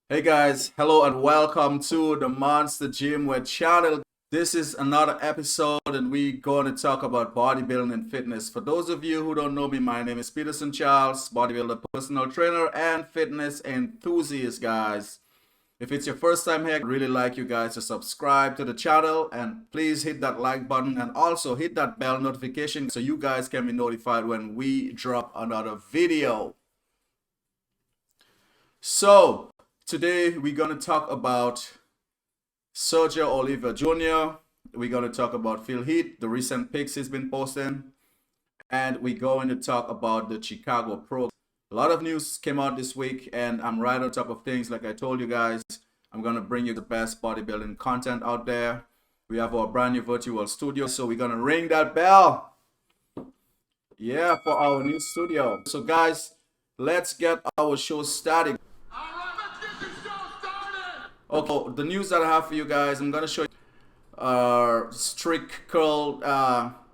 Hey guys, hello and welcome to the Monstah Gymwear channel. This is another episode and we're going to talk about bodybuilding and fitness. For those of you who don't know me, my name is Peterson Charles, bodybuilder, personal trainer, and fitness enthusiast, guys. If it's your first time here, I'd really like you guys to subscribe to the channel and please hit that like button and also hit that bell notification so you guys can be notified when we drop another video. So, today we're going to talk about Sergio Oliva Jr. We're going to talk about Heath, the recent pics he's been posting. And we're going to talk about the Chicago Pro. A lot of news came out this week and I'm right on top of things. Like I told you guys, I'm going to bring you the best bodybuilding content out there. We have our brand new virtual studio. So we're going to ring that bell. Yeah, for our new studio. So guys, let's get our show started. Okay, the news that I have for you guys, I'm gonna show you strict curl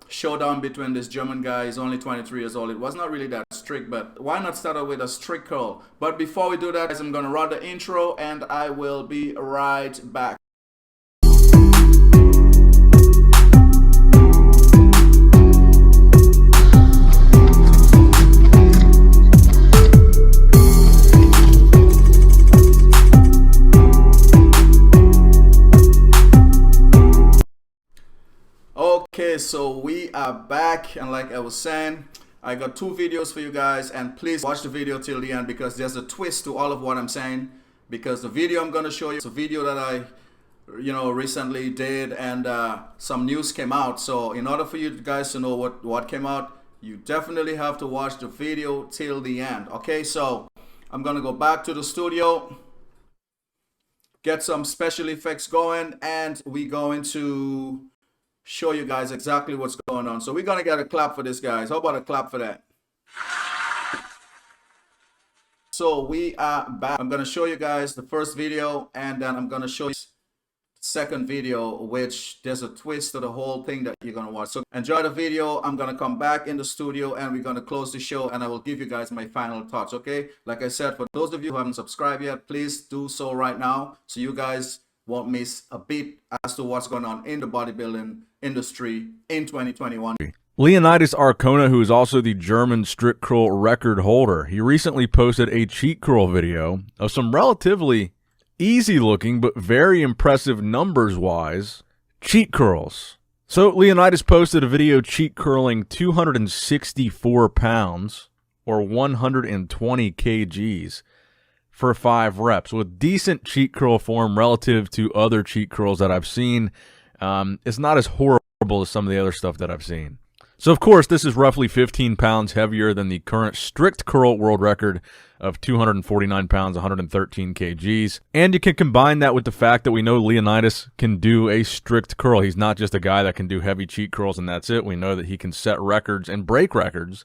showdown between this German guy. He's only 23 years old. It was not really that strict, but why not start out with a strict curl? But before we do that, guys, I'm gonna run the intro and I will be right back. Okay, so we are back, and like I was saying, I got two videos for you guys, and please watch the video till the end because there's a twist to all of what I'm saying. Because the video I'm gonna show you is a video that I recently did, and some news came out. So in order for you guys to know what came out, you definitely have to watch the video till the end. Okay, so I'm gonna go back to the studio, get some special effects going, and we're going to show you guys exactly what's going on. So we're gonna get a clap for this, guys. How about a clap for that? So we are back. I'm gonna show you guys the first video and then I'm gonna show you the second video, which there's a twist to the whole thing that you're gonna watch. So enjoy the video. I'm gonna come back in the studio and we're gonna close the show and I will give you guys my final thoughts. Okay, like I said, for those of you who haven't subscribed yet, please do so right now so you guys won't miss a beat as to what's going on in the bodybuilding industry in 2021. Leonidas Arcona, who is also the German strict curl record holder, he recently posted a cheat curl video of some relatively easy looking but very impressive numbers wise cheat curls. So Leonidas posted a video cheat curling 264 pounds or 120 kgs for 5 reps with decent cheat curl form relative to other cheat curls that I've seen. It's not as horrible as some of the other stuff that I've seen. So, of course, this is roughly 15 pounds heavier than the current strict curl world record of 249 pounds, 113 kgs. And you can combine that with the fact that we know Leonidas can do a strict curl. He's not just a guy that can do heavy cheat curls and that's it. We know that he can set records and break records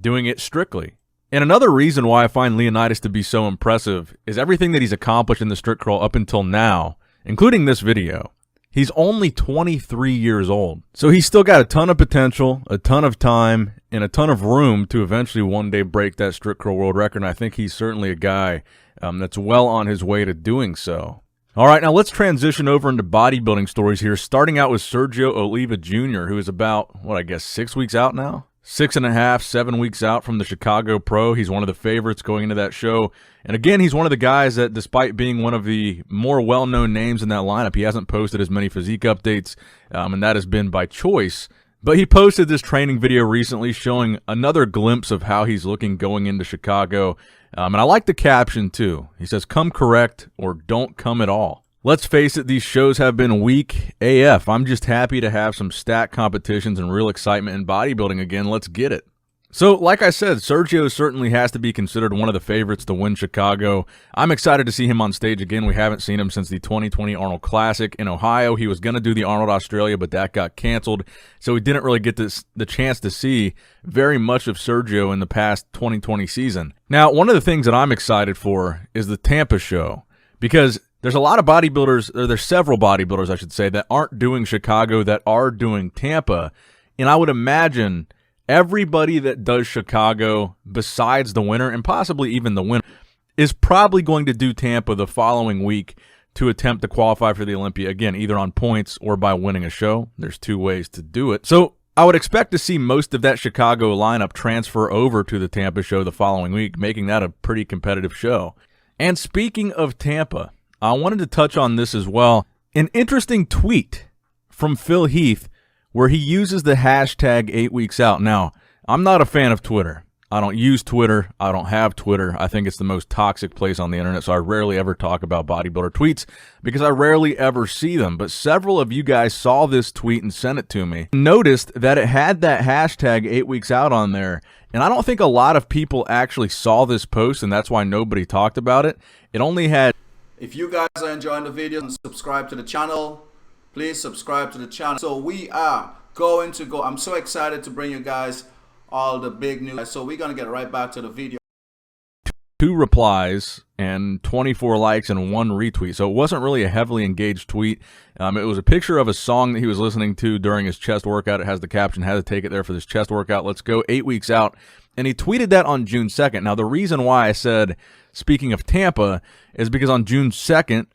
doing it strictly. And another reason why I find Leonidas to be so impressive is everything that he's accomplished in the strict curl up until now, including this video. He's only 23 years old. So he's still got a ton of potential, a ton of time, and a ton of room to eventually one day break that strict curl world record. And I think he's certainly a guy that's well on his way to doing so. All right, now let's transition over into bodybuilding stories here, starting out with Sergio Oliva Jr., who is about, 6 weeks out now? 6.5, 7 weeks out from the Chicago Pro. He's one of the favorites going into that show. And again, he's one of the guys that, despite being one of the more well-known names in that lineup, he hasn't posted as many physique updates, and that has been by choice. But he posted this training video recently showing another glimpse of how he's looking going into Chicago. And I like the caption, too. He says, "Come correct or don't come at all." Let's face it, these shows have been weak AF. I'm just happy to have some stat competitions and real excitement in bodybuilding again. Let's get it. So, like I said, Sergio certainly has to be considered one of the favorites to win Chicago. I'm excited to see him on stage again. We haven't seen him since the 2020 Arnold Classic in Ohio. He was going to do the Arnold Australia, but that got canceled. So we didn't really get the chance to see very much of Sergio in the past 2020 season. Now, one of the things that I'm excited for is the Tampa show, because there's a lot of bodybuilders, or there's several bodybuilders, I should say, that aren't doing Chicago, that are doing Tampa. And I would imagine everybody that does Chicago, besides the winner, and possibly even the winner, is probably going to do Tampa the following week to attempt to qualify for the Olympia, again, either on points or by winning a show. There's 2 ways to do it. So I would expect to see most of that Chicago lineup transfer over to the Tampa show the following week, making that a pretty competitive show. And speaking of Tampa, I wanted to touch on this as well. An interesting tweet from Phil Heath where he uses the hashtag 8weeksout. Now, I'm not a fan of Twitter. I don't use Twitter. I don't have Twitter. I think it's the most toxic place on the internet, so I rarely ever talk about bodybuilder tweets because I rarely ever see them. But several of you guys saw this tweet and sent it to me. Noticed that it had that hashtag 8weeksout on there, and I don't think a lot of people actually saw this post, and that's why nobody talked about it. It only had... If you guys are enjoying the video and subscribe to the channel, please subscribe to the channel. So we are going to go. I'm so excited to bring you guys all the big news. So we're going to get right back to the video. 2 replies and 24 likes and 1 retweet. So it wasn't really a heavily engaged tweet. It was a picture of a song that he was listening to during his chest workout. It has the caption, "Had to take it there for this chest workout. Let's go 8 weeks out." And he tweeted that on June 2nd. Now, the reason why I said, speaking of Tampa, is because on June 2nd,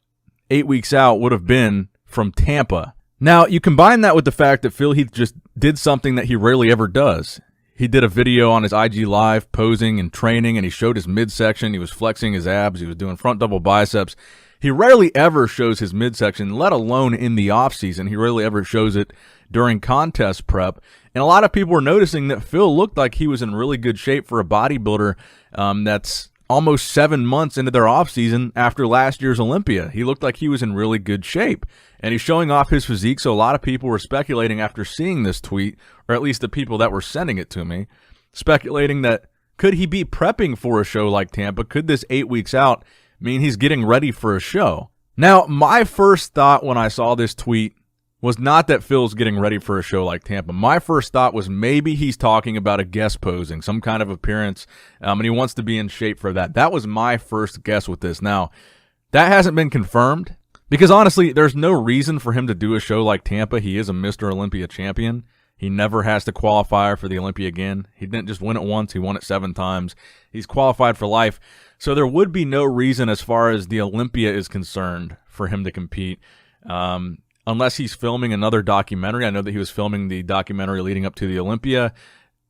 8 weeks out would have been from Tampa. Now, you combine that with the fact that Phil Heath just did something that he rarely ever does. He did a video on his IG Live posing and training, and he showed his midsection. He was flexing his abs. He was doing front double biceps. He rarely ever shows his midsection, let alone in the offseason. He rarely ever shows it during contest prep. And a lot of people were noticing that Phil looked like he was in really good shape for a bodybuilder that's almost 7 months into their offseason after last year's Olympia. He looked like he was in really good shape. And he's showing off his physique, so a lot of people were speculating after seeing this tweet, or at least the people that were sending it to me, speculating that could he be prepping for a show like Tampa? Could this 8 weeks out mean he's getting ready for a show? Now, my first thought when I saw this tweet was not that Phil's getting ready for a show like Tampa. My first thought was maybe he's talking about a guest posing, some kind of appearance, and he wants to be in shape for that. That was my first guess with this. Now, that hasn't been confirmed. Because honestly, there's no reason for him to do a show like Tampa. He is a Mr. Olympia champion. He never has to qualify for the Olympia again. He didn't just win it once. He won it 7 times. He's qualified for life. So there would be no reason as far as the Olympia is concerned for him to compete unless he's filming another documentary. I know that he was filming the documentary leading up to the Olympia.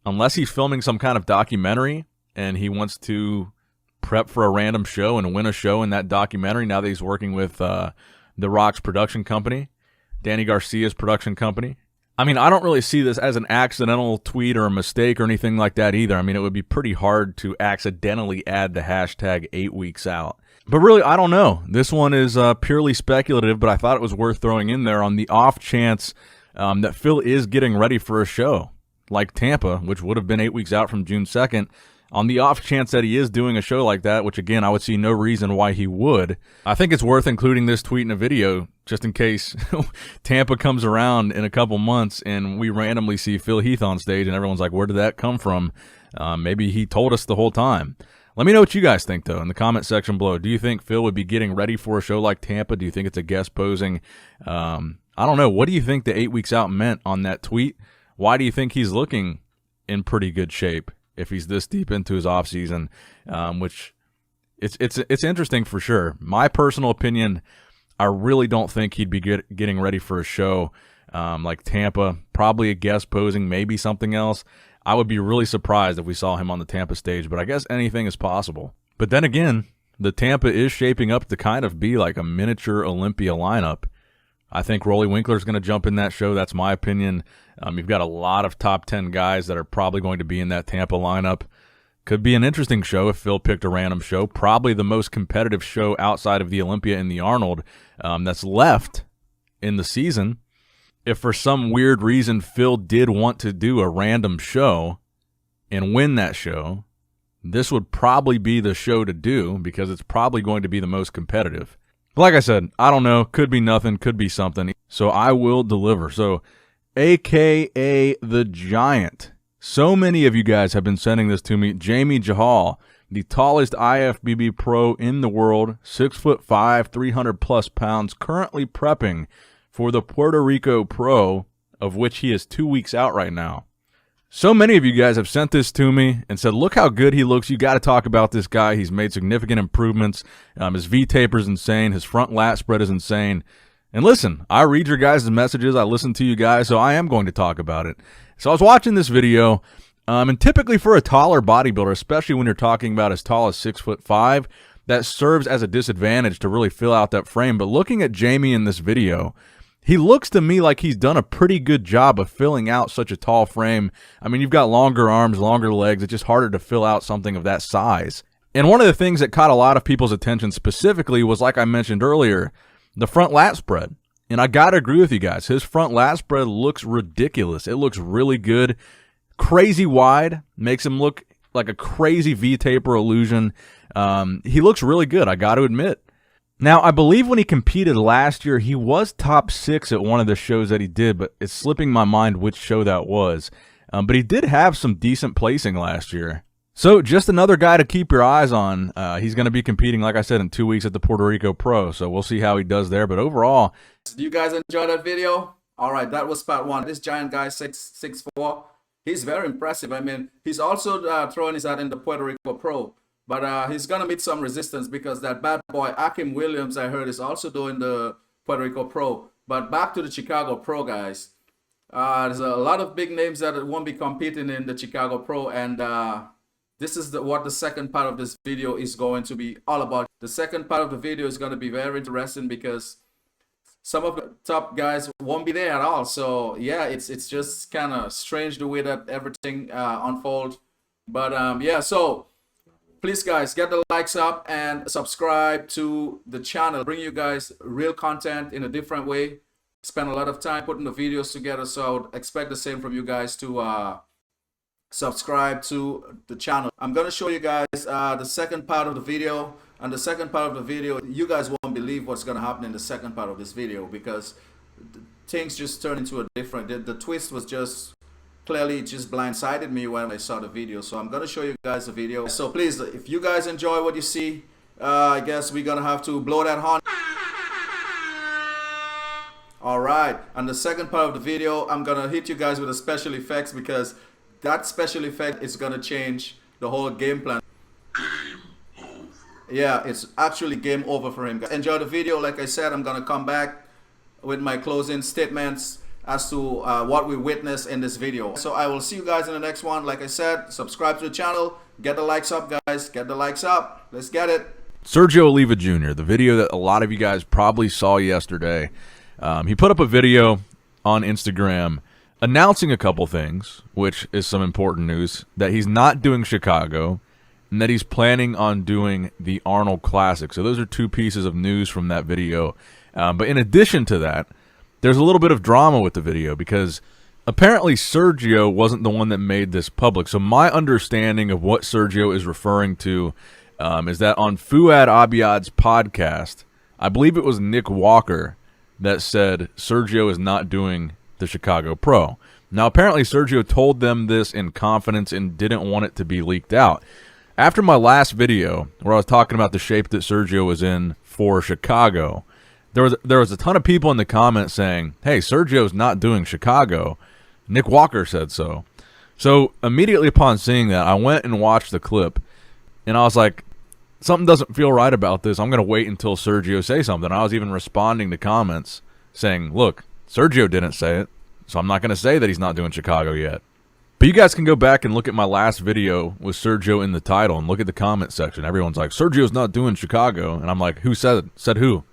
Unless he's filming some kind of documentary and he wants to prep for a random show and win a show in that documentary now that he's working with The Rock's production company, Danny Garcia's production company. I mean, I don't really see this as an accidental tweet or a mistake or anything like that either. I mean, it would be pretty hard to accidentally add the hashtag 8weeksout. But really, I don't know. This one is purely speculative, but I thought it was worth throwing in there on the off chance that Phil is getting ready for a show like Tampa, which would have been 8 weeks out from June 2nd. On the off chance that he is doing a show like that, which again, I would see no reason why he would, I think it's worth including this tweet in a video just in case Tampa comes around in a couple months and we randomly see Phil Heath on stage and everyone's like, where did that come from? Maybe he told us the whole time. Let me know what you guys think, though, in the comment section below. Do you think Phil would be getting ready for a show like Tampa? Do you think it's a guest posing? I don't know. What do you think the 8 weeks out meant on that tweet? Why do you think he's looking in pretty good shape if he's this deep into his offseason, which it's interesting for sure. My personal opinion, I really don't think he'd be getting ready for a show like Tampa, probably a guest posing, maybe something else. I would be really surprised if we saw him on the Tampa stage, but I guess anything is possible. But then again, the Tampa is shaping up to kind of be like a miniature Olympia lineup. I think Rolly Winkler's going to jump in that show. That's my opinion. You've got a lot of top 10 guys that are probably going to be in that Tampa lineup. Could be an interesting show if Phil picked a random show. Probably the most competitive show outside of the Olympia and the Arnold that's left in the season. If for some weird reason Phil did want to do a random show and win that show, this would probably be the show to do because it's probably going to be the most competitive. But like I said, I don't know. Could be nothing. Could be something. So I will deliver. So a.k.a. The Giant. So many of you guys have been sending this to me. Jamie Jahal, the tallest IFBB pro in the world, 6'5", 300+ pounds, currently prepping for the Puerto Rico Pro, of which he is 2 weeks out right now. So many of you guys have sent this to me and said, look how good he looks. You got to talk about this guy. He's made significant improvements. His V-taper is insane. His front lat spread is insane. And listen, I read your guys' messages. I listen to you guys, so I am going to talk about it. So I was watching this video, and typically for a taller bodybuilder, especially when you're talking about as tall as 6'5", that serves as a disadvantage to really fill out that frame. But looking at Jamie in this video, he looks to me like he's done a pretty good job of filling out such a tall frame. I mean, you've got longer arms, longer legs. It's just harder to fill out something of that size. And one of the things that caught a lot of people's attention specifically was, like I mentioned earlier, the front lat spread. And I got to agree with you guys. His front lat spread looks ridiculous. It looks really good. Crazy wide. Makes him look like a crazy V-taper illusion. He looks really good, I got to admit. Now, I believe when he competed last year, he was top 6 at one of the shows that he did, but it's slipping my mind which show that was. But he did have some decent placing last year. So just another guy to keep your eyes on. He's going to be competing, like I said, in 2 weeks at the Puerto Rico Pro, so we'll see how he does there. But overall... Do you guys enjoy that video? All right, that was part 1. This giant guy, 6'4", he's very impressive. I mean, he's also throwing his hat in the Puerto Rico Pro. But he's going to meet some resistance because that bad boy, Akim Williams, I heard, is also doing the Puerto Rico Pro. But back to the Chicago Pro, guys. There's a lot of big names that won't be competing in the Chicago Pro. And this is what the second part of this video is going to be all about. The second part of the video is going to be very interesting because some of the top guys won't be there at all. So, yeah, it's just kind of strange the way that everything unfolds. But, yeah, so... Please, guys, get the likes up and subscribe to the channel. Bring you guys real content in a different way. Spend a lot of time putting the videos together, so I would expect the same from you guys to subscribe to the channel. I'm going to show you guys the second part of the video. And the second part of the video, you guys won't believe what's going to happen in the second part of this video because things just turned into a different... The twist was just... Clearly, it just blindsided me when I saw the video. So I'm going to show you guys the video. So please, if you guys enjoy what you see, I guess we're going to have to blow that horn. All right. And the second part of the video, I'm going to hit you guys with the special effects because that special effect is going to change the whole game plan. Yeah, it's actually game over for him. Enjoy the video. Like I said, I'm going to come back with my closing statements as to what we witnessed in this video. So I will see you guys in the next one. Like I said, subscribe to the channel. Get the likes up, guys. Get the likes up. Let's get it. Sergio Oliva Jr., the video that a lot of you guys probably saw yesterday. He put up a video on Instagram announcing a couple things, which is some important news, that he's not doing Chicago and that he's planning on doing the Arnold Classic. So those are 2 pieces of news from that video. But in addition to that, there's a little bit of drama with the video because apparently Sergio wasn't the one that made this public. So my understanding of what Sergio is referring to is that on Fouad Abiad's podcast, I believe it was Nick Walker that said Sergio is not doing the Chicago Pro. Now, apparently Sergio told them this in confidence and didn't want it to be leaked out. After my last video where I was talking about the shape that Sergio was in for Chicago, there was a ton of people in the comments saying, hey, Sergio's not doing Chicago. Nick Walker said so. So immediately upon seeing that, I went and watched the clip, and I was like, something doesn't feel right about this. I'm going to wait until Sergio says something. I was even responding to comments saying, look, Sergio didn't say it, so I'm not going to say that he's not doing Chicago yet. But you guys can go back and look at my last video with Sergio in the title and look at the comment section. Everyone's like, Sergio's not doing Chicago. And I'm like, who said it? Said who?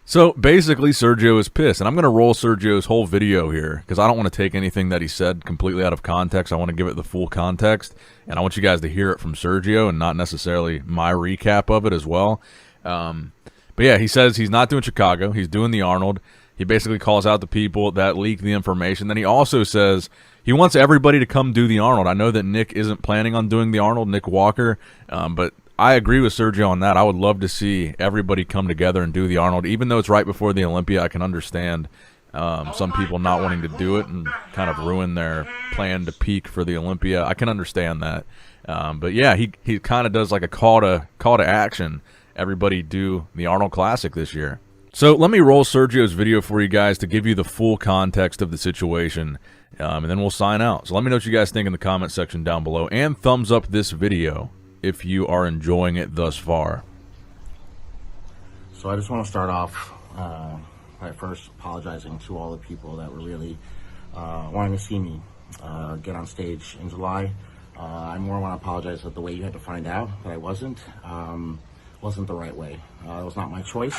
So basically, Sergio is pissed, and I'm going to roll Sergio's whole video here because I don't want to take anything that he said completely out of context. I want to give it the full context, and I want you guys to hear it from Sergio and not necessarily my recap of it as well. But yeah, he says he's not doing Chicago. He's doing the Arnold. He basically calls out the people that leaked the information. Then he also says he wants everybody to come do the Arnold. I know that Nick isn't planning on doing the Arnold, Nick Walker, but I agree with Sergio on that. I would love to see everybody come together and do the Arnold. Even though it's right before the Olympia, I can understand some people not wanting to do it and kind of ruin their plan to peak for the Olympia. I can understand that. But yeah, he kind of does like a call to action. Everybody do the Arnold Classic this year. So let me roll Sergio's video for you guys to give you the full context of the situation, and then we'll sign out. So let me know what you guys think in the comment section down below, and thumbs up this video if you are enjoying it thus far. So I just want to start off by first apologizing to all the people that were really wanting to see me get on stage in July. I more want to apologize that the way you had to find out that I wasn't the right way. It was not my choice.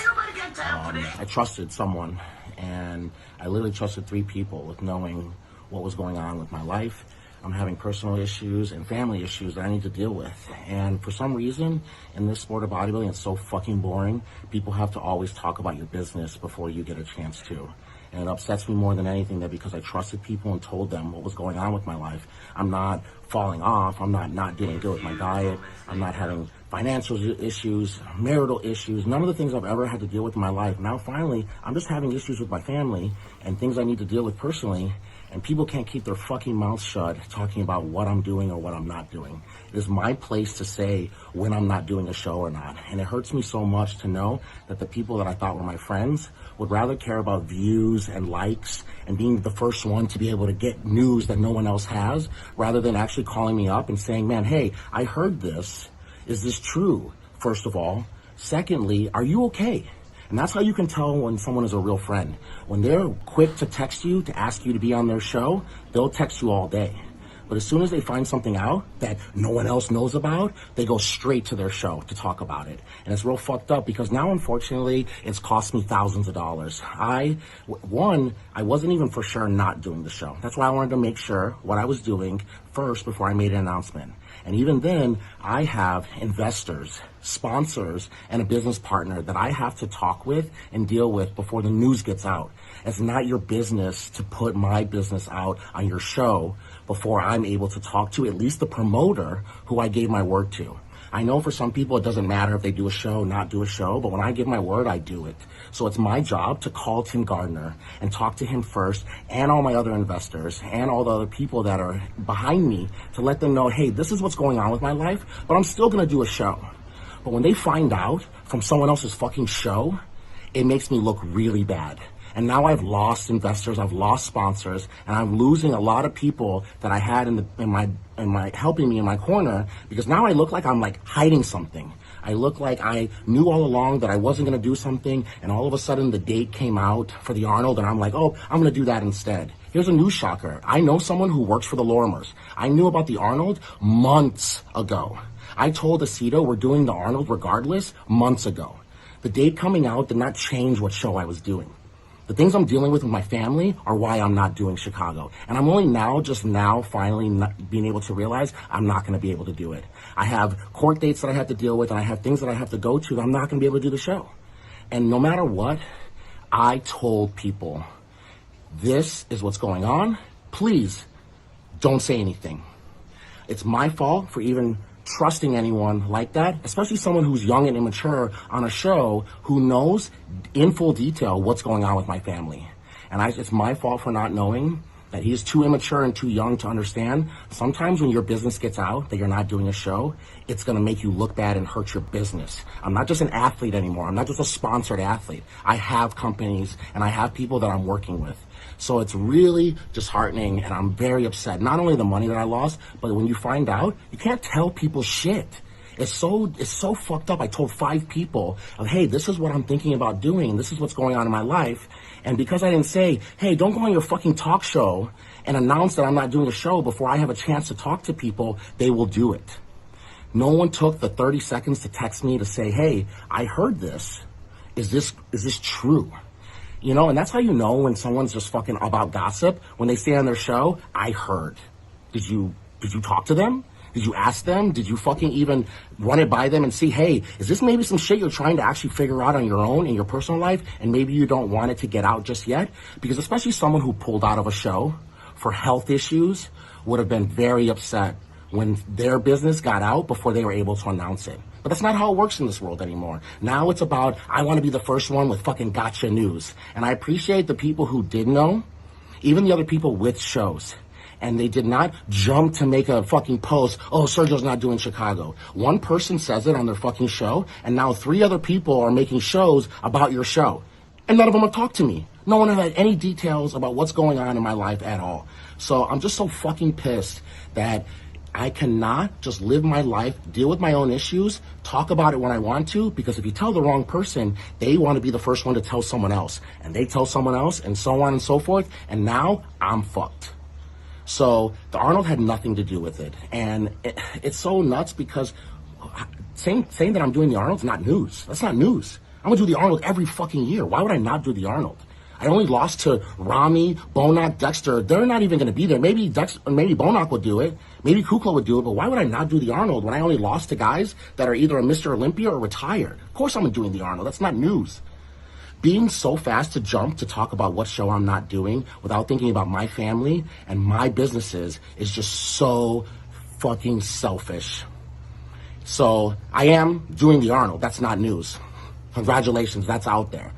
I trusted someone, and I literally trusted 3 people with knowing what was going on with my life. I'm having personal issues and family issues that I need to deal with. And for some reason, in this sport of bodybuilding, it's so fucking boring. People have to always talk about your business before you get a chance to. And it upsets me more than anything that because I trusted people and told them what was going on with my life, I'm not falling off. I'm not doing good with my diet. I'm not having financial issues, marital issues, none of the things I've ever had to deal with in my life. Now, finally, I'm just having issues with my family and things I need to deal with personally. And people can't keep their fucking mouths shut talking about what I'm doing or what I'm not doing. It is my place to say when I'm not doing a show or not. And it hurts me so much to know that the people that I thought were my friends would rather care about views and likes and being the first one to be able to get news that no one else has, rather than actually calling me up and saying, man, hey, I heard this. Is this true, first of all? Secondly, are you okay? And that's how you can tell when someone is a real friend. When they're quick to text you to ask you to be on their show, they'll text you all day. But as soon as they find something out that no one else knows about, they go straight to their show to talk about it. And it's real fucked up because now, unfortunately, it's cost me thousands of dollars. I wasn't even for sure not doing the show. That's why I wanted to make sure what I was doing first before I made an announcement. And even then, I have investors, sponsors, and a business partner that I have to talk with and deal with before the news gets out. It's not your business to put my business out on your show before I'm able to talk to at least the promoter who I gave my word to. I know for some people it doesn't matter if they do a show, not do a show, but when I give my word, I do it. So it's my job to call Tim Gardner and talk to him first, and all my other investors and all the other people that are behind me, to let them know, hey, this is what's going on with my life, but I'm still gonna do a show. But when they find out from someone else's fucking show, it makes me look really bad. And now I've lost investors, I've lost sponsors, and I'm losing a lot of people that I had in my helping me in my corner, because now I look like I'm like hiding something. I look like I knew all along that I wasn't going to do something, and all of a sudden the date came out for the Arnold, and I'm like, oh, I'm going to do that instead. Here's a news shocker. I know someone who works for the Lormers. I knew about the Arnold months ago. I told Aceto we're doing the Arnold regardless months ago. The date coming out did not change what show I was doing. The things I'm dealing with my family are why I'm not doing Chicago. And I'm only just now, finally not being able to realize I'm not going to be able to do it. I have court dates that I have to deal with, and I have things that I have to go to that I'm not going to be able to do the show. And no matter what, I told people, this is what's going on. Please don't say anything. It's my fault for even trusting anyone like that, especially someone who's young and immature on a show who knows in full detail what's going on with my family. And it's my fault for not knowing that he's too immature and too young to understand. Sometimes when your business gets out that you're not doing a show, it's going to make you look bad and hurt your business. I'm not just an athlete anymore. I'm not just a sponsored athlete. I have companies and I have people that I'm working with. So it's really disheartening, and I'm very upset. Not only the money that I lost, but when you find out, you can't tell people shit. It's so fucked up. I told 5 people, hey, this is what I'm thinking about doing. This is what's going on in my life. And because I didn't say, hey, don't go on your fucking talk show and announce that I'm not doing a show before I have a chance to talk to people, they will do it. No one took the 30 seconds to text me to say, hey, I heard this. Is this true? You know, and that's how you know when someone's just fucking about gossip. When they say on their show, I heard. Did you talk to them? Did you ask them? Did you fucking even run it by them and see, hey, is this maybe some shit you're trying to actually figure out on your own in your personal life, and maybe you don't want it to get out just yet? Because especially someone who pulled out of a show for health issues would have been very upset when their business got out before they were able to announce it. But that's not how it works in this world anymore. Now it's about, I want to be the first one with fucking gotcha news. And I appreciate the people who did know, even the other people with shows. And they did not jump to make a fucking post, oh, Sergio's not doing Chicago. One person says it on their fucking show, and now 3 other people are making shows about your show. And none of them have talked to me. No one had any details about what's going on in my life at all. So I'm just so fucking pissed that I cannot just live my life, deal with my own issues, talk about it when I want to, because if you tell the wrong person, they want to be the first one to tell someone else. And they tell someone else, and so on and so forth. And now I'm fucked. So the Arnold had nothing to do with it. And it's so nuts because saying that I'm doing the Arnold's not news. That's not news. I'm gonna do the Arnold every fucking year. Why would I not do the Arnold? I only lost to Rami, Bonac, Dexter. They're not even gonna be there. Maybe Bonac would do it. Maybe Kukla would do it. But why would I not do the Arnold when I only lost to guys that are either a Mr. Olympia or retired? Of course I'm doing the Arnold. That's not news. Being so fast to jump to talk about what show I'm not doing without thinking about my family and my businesses is just so fucking selfish. So I am doing the Arnold. That's not news. Congratulations, that's out there.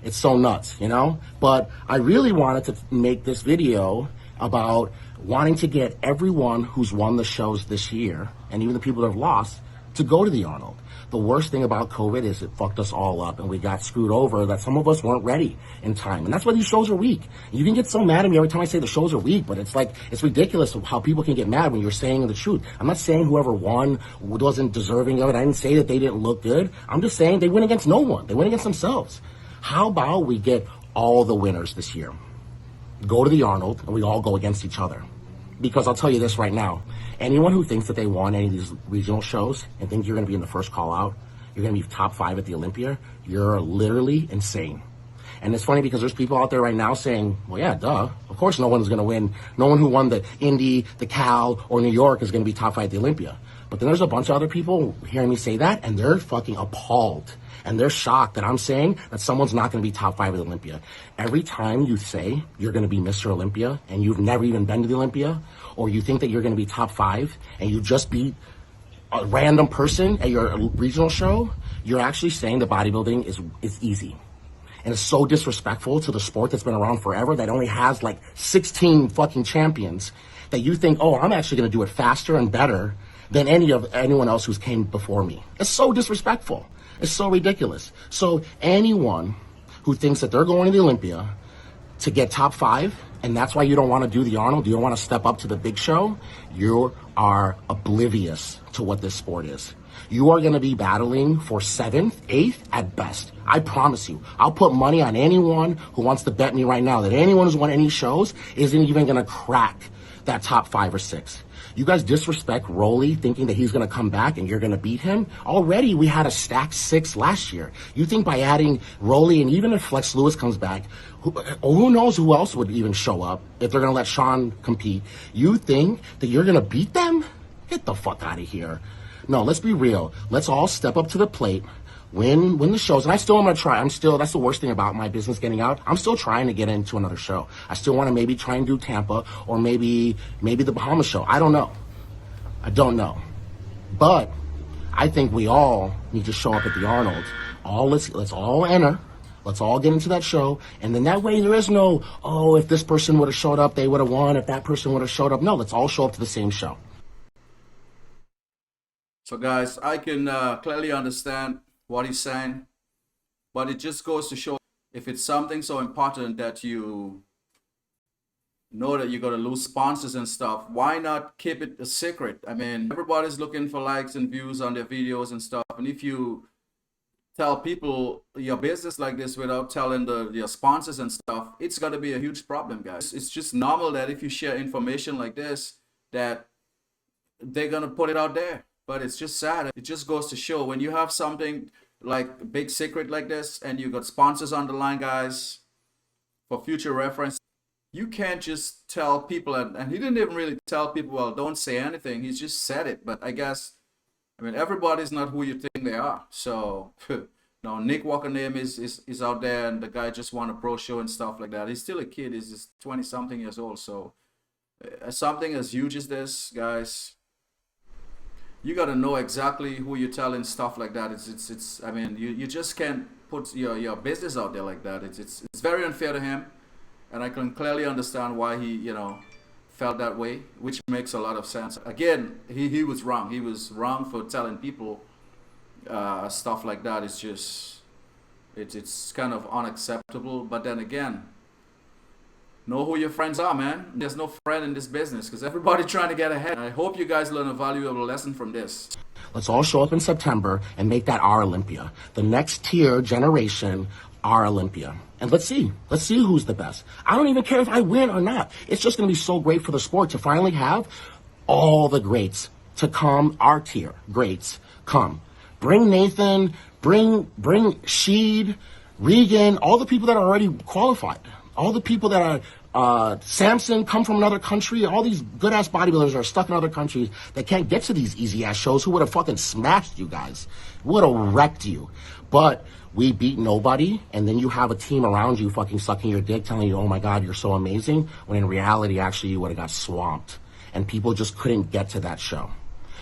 It's so nuts, you know? But I really wanted to make this video about wanting to get everyone who's won the shows this year, and even the people that have lost, to go to the Arnold. The worst thing about COVID is it fucked us all up, and we got screwed over that some of us weren't ready in time. And that's why these shows are weak. You can get so mad at me every time I say the shows are weak, but it's like, it's ridiculous how people can get mad when you're saying the truth. I'm not saying whoever won wasn't deserving of it. I didn't say that they didn't look good. I'm just saying they went against no one. They went against themselves. How about we get all the winners this year? Go to the Arnold, and we all go against each other. Because I'll tell you this right now, anyone who thinks that they won any of these regional shows and thinks you're going to be in the first call out, you're going to be top 5 at the Olympia, you're literally insane. And it's funny because there's people out there right now saying, well, yeah, duh. Of course no one's going to win. No one who won the Indy, the Cal, or New York is going to be top 5 at the Olympia. But then there's a bunch of other people hearing me say that, and they're fucking appalled. And they're shocked that I'm saying that someone's not going to be top 5 at the Olympia. Every time you say you're going to be Mr. Olympia and you've never even been to the Olympia, or you think that you're going to be top 5 and you just beat a random person at your regional show, you're actually saying that bodybuilding is easy. And it's so disrespectful to the sport that's been around forever that only has like 16 fucking champions that you think, oh, I'm actually going to do it faster and better than anyone else who's came before me. It's so disrespectful. It's so ridiculous. So anyone who thinks that they're going to the Olympia to get top 5, and that's why you don't want to do the Arnold, you don't want to step up to the big show, you are oblivious to what this sport is. You are going to be battling for 7th, 8th at best. I promise you. I'll put money on anyone who wants to bet me right now that anyone who's won any shows isn't even going to crack that top 5 or 6. You guys disrespect Rolly thinking that he's going to come back and you're going to beat him. Already we had a stacked 6 last year. You think by adding Rolly, and even if Flex Lewis comes back, who knows who else would even show up if they're going to let Sean compete. You think that you're going to beat them? Get the fuck out of here. No, let's be real. Let's all step up to the plate. Win the shows. And I still am going to try. That's the worst thing about my business getting out. I'm still trying to get into another show. I still want to maybe try and do Tampa or maybe the Bahamas show. I don't know. But I think we all need to show up at the Arnold. Let's all enter. Let's all get into that show. And then that way there is no, oh, if this person would have showed up, they would have won. If that person would have showed up. No, let's all show up to the same show. So guys, I can clearly understand what he's saying, but it just goes to show, if it's something so important that you know that you're going to lose sponsors and stuff, why not keep it a secret? I mean, everybody's looking for likes and views on their videos and stuff, and if you tell people your business like this without telling your sponsors and stuff, it's going to be a huge problem, guys. It's just normal that if you share information like this, that they're going to put it out there. But it's just sad. It just goes to show, when you have something like a big secret like this and you got sponsors on the line, guys, for future reference, you can't just tell people, and he didn't even really tell people, well, don't say anything. He just said it. But I guess, I mean, everybody's not who you think they are. So, no, Nick Walker name is out there, and the guy just won a pro show and stuff like that. He's still a kid. He's just 20-something years old. So, something as huge as this, guys, you got to know exactly who you're telling stuff like that. It's I mean, you just can't put your business out there like that. It's very unfair to him, and I can clearly understand why he, felt that way, which makes a lot of sense. Again, he was wrong. He was wrong for telling people stuff like that. It's just, It's kind of unacceptable. But then again, know who your friends are, man. There's no friend in this business because everybody trying to get ahead. I hope you guys learn a valuable lesson from this. Let's all show up in September and make that our Olympia. The next tier generation, our Olympia. And let's see who's the best. I don't even care if I win or not. It's just going to be so great for the sport to finally have all the greats to come, our tier greats come. Bring Nathan, bring Sheed, Regan, all the people that are already qualified. All the people that are, Samson, come from another country. All these good-ass bodybuilders are stuck in other countries that can't get to these easy-ass shows who would have fucking smashed you guys. Would have wrecked you. But we beat nobody, and then you have a team around you fucking sucking your dick, telling you, oh my God, you're so amazing, when in reality, actually, you would have got swamped. And people just couldn't get to that show.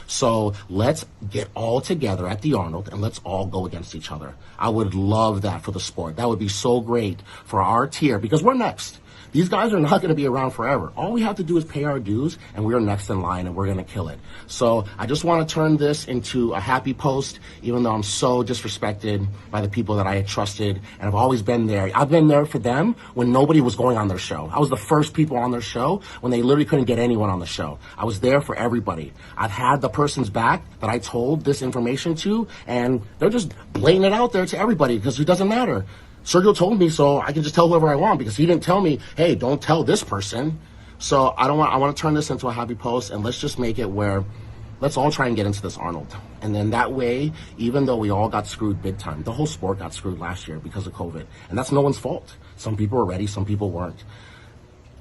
So let's get all together at the Arnold and let's all go against each other. I would love that for the sport. That would be so great for our tier because we're next. These guys are not going to be around forever. All we have to do is pay our dues, and we're next in line, and we're going to kill it. So I just want to turn this into a happy post, even though I'm so disrespected by the people that I had trusted, and I've always been there. I've been there for them when nobody was going on their show. I was the first people on their show when they literally couldn't get anyone on the show. I was there for everybody. I've had the person's back that I told this information to, and they're just blatantly it out there to everybody because it doesn't matter. Sergio told me, so I can just tell whoever I want because he didn't tell me, hey, don't tell this person. So I want to turn this into a happy post, and let's just make it where let's all try and get into this Arnold. And then that way, even though we all got screwed big time, the whole sport got screwed last year because of COVID. And that's no one's fault. Some people were ready, some people weren't.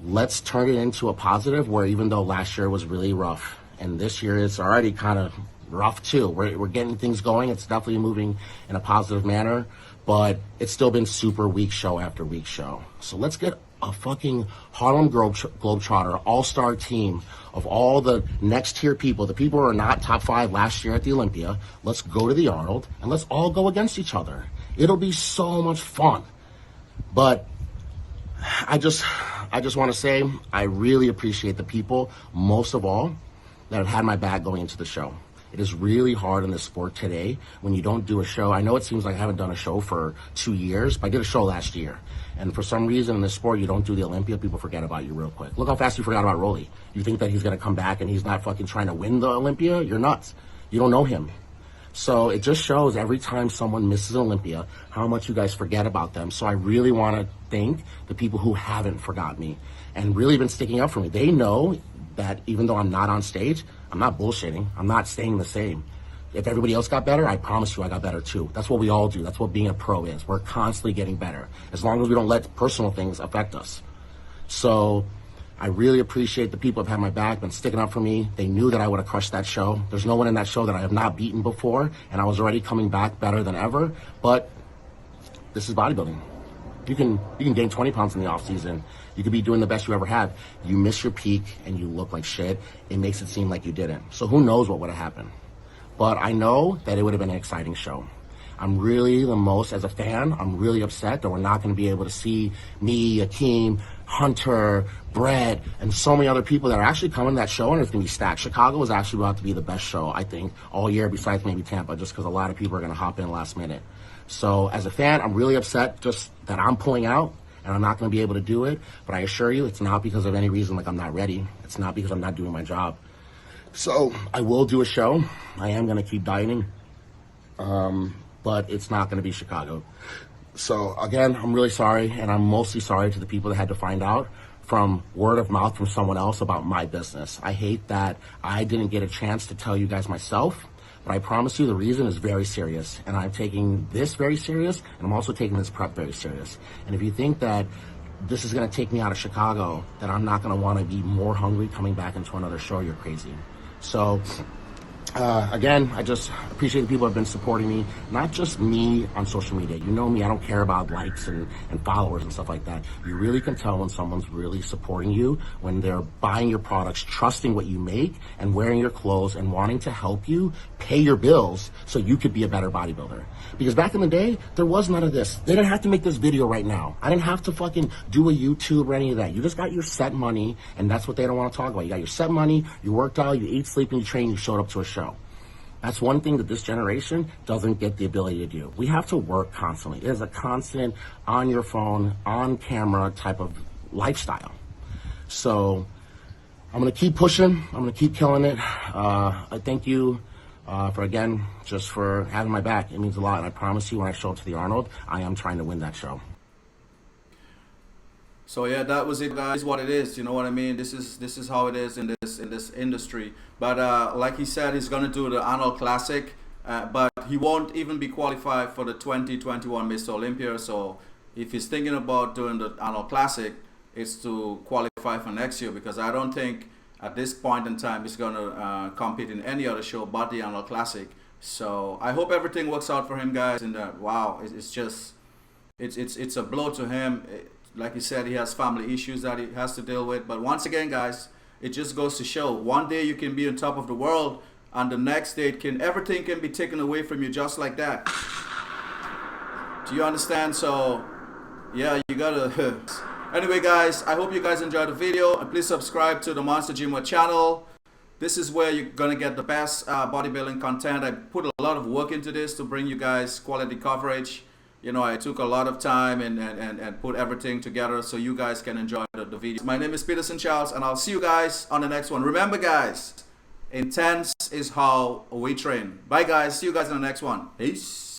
Let's turn it into a positive where even though last year was really rough, and this year is already kind of rough too. We're getting things going. It's definitely moving in a positive manner. But it's still been super week show after week show. So let's get a fucking Harlem Globetrotter all-star team of all the next tier people, the people who are not top 5 last year at the Olympia. Let's go to the Arnold and let's all go against each other. It'll be so much fun. But I just want to say I really appreciate the people, most of all, that have had my back going into the show. It is really hard in this sport today when you don't do a show. I know it seems like I haven't done a show for 2 years, but I did a show last year. And for some reason in this sport, you don't do the Olympia, people forget about you real quick. Look how fast you forgot about Rolly. You think that he's going to come back and he's not fucking trying to win the Olympia? You're nuts. You don't know him. So it just shows every time someone misses Olympia, how much you guys forget about them. So I really want to thank the people who haven't forgot me and really been sticking up for me. They know that even though I'm not on stage, I'm not bullshitting. I'm not staying the same. If everybody else got better, I promise you I got better too. That's what we all do. That's what being a pro is. We're constantly getting better as long as we don't let personal things affect us. So I really appreciate the people who have had my back, been sticking up for me. They knew that I would have crushed that show. There's no one in that show that I have not beaten before, and I was already coming back better than ever. But this is bodybuilding. You can gain 20 pounds in the off season. You could be doing the best you ever have. You miss your peak and you look like shit. It makes it seem like you didn't. So who knows what would have happened. But I know that it would have been an exciting show. I'm really as a fan, I'm really upset that we're not going to be able to see me, Akeem, Hunter, Brett, and so many other people that are actually coming to that show, and it's going to be stacked. Chicago is actually about to be the best show, I think, all year besides maybe Tampa, just because a lot of people are going to hop in last minute. So as a fan, I'm really upset just that I'm pulling out and I'm not going to be able to do it. But I assure you, it's not because of any reason like I'm not ready. It's not because I'm not doing my job. So I will do a show. I am going to keep dieting. But it's not going to be Chicago. So again, I'm really sorry. And I'm mostly sorry to the people that had to find out from word of mouth from someone else about my business. I hate that I didn't get a chance to tell you guys myself. But I promise you the reason is very serious. And I'm taking this very serious, and I'm also taking this prep very serious. And if you think that this is going to take me out of Chicago, that I'm not going to want to be more hungry coming back into another show, you're crazy. So again, I just appreciate the people who have been supporting me, not just me on social media. You know me, I don't care about likes and followers and stuff like that. You really can tell when someone's really supporting you, when they're buying your products, trusting what you make, and wearing your clothes and wanting to help you pay your bills so you could be a better bodybuilder. Because back in the day, there was none of this. They didn't have to make this video right now. I didn't have to fucking do a YouTube or any of that. You just got your set money, and that's what they don't want to talk about. You got your set money, you worked out, you eat, sleep, and you train, you showed up to a show. That's one thing that this generation doesn't get the ability to do. We have to work constantly. It is a constant on your phone, on camera type of lifestyle. So I'm going to keep pushing. I'm going to keep killing it. I thank you just for having my back. It means a lot. And I promise you, when I show up to the Arnold, I am trying to win that show. So yeah, that was it, guys. What it is, you know what I mean? This is how it is in this industry. But like he said, he's gonna do the Arnold Classic, but he won't even be qualified for the 2021 Mr. Olympia. So if he's thinking about doing the Arnold Classic, it's to qualify for next year, because I don't think at this point in time he's gonna compete in any other show but the Arnold Classic. So I hope everything works out for him, guys. And wow, it's a blow to him. Like he said, he has family issues that he has to deal with. But once again, guys, it just goes to show, one day you can be on top of the world, and the next day everything can be taken away from you just like that. Do you understand? So yeah, you gotta anyway, guys, I hope you guys enjoyed the video, and please subscribe to the Monstah Gymwear channel. This is where you're gonna get the best bodybuilding content. I put a lot of work into this to bring you guys quality coverage. You know, I took a lot of time and put everything together so you guys can enjoy the video. My name is Peterson Charles, and I'll see you guys on the next one. Remember, guys, intense is how we train. Bye, guys. See you guys in the next one. Peace.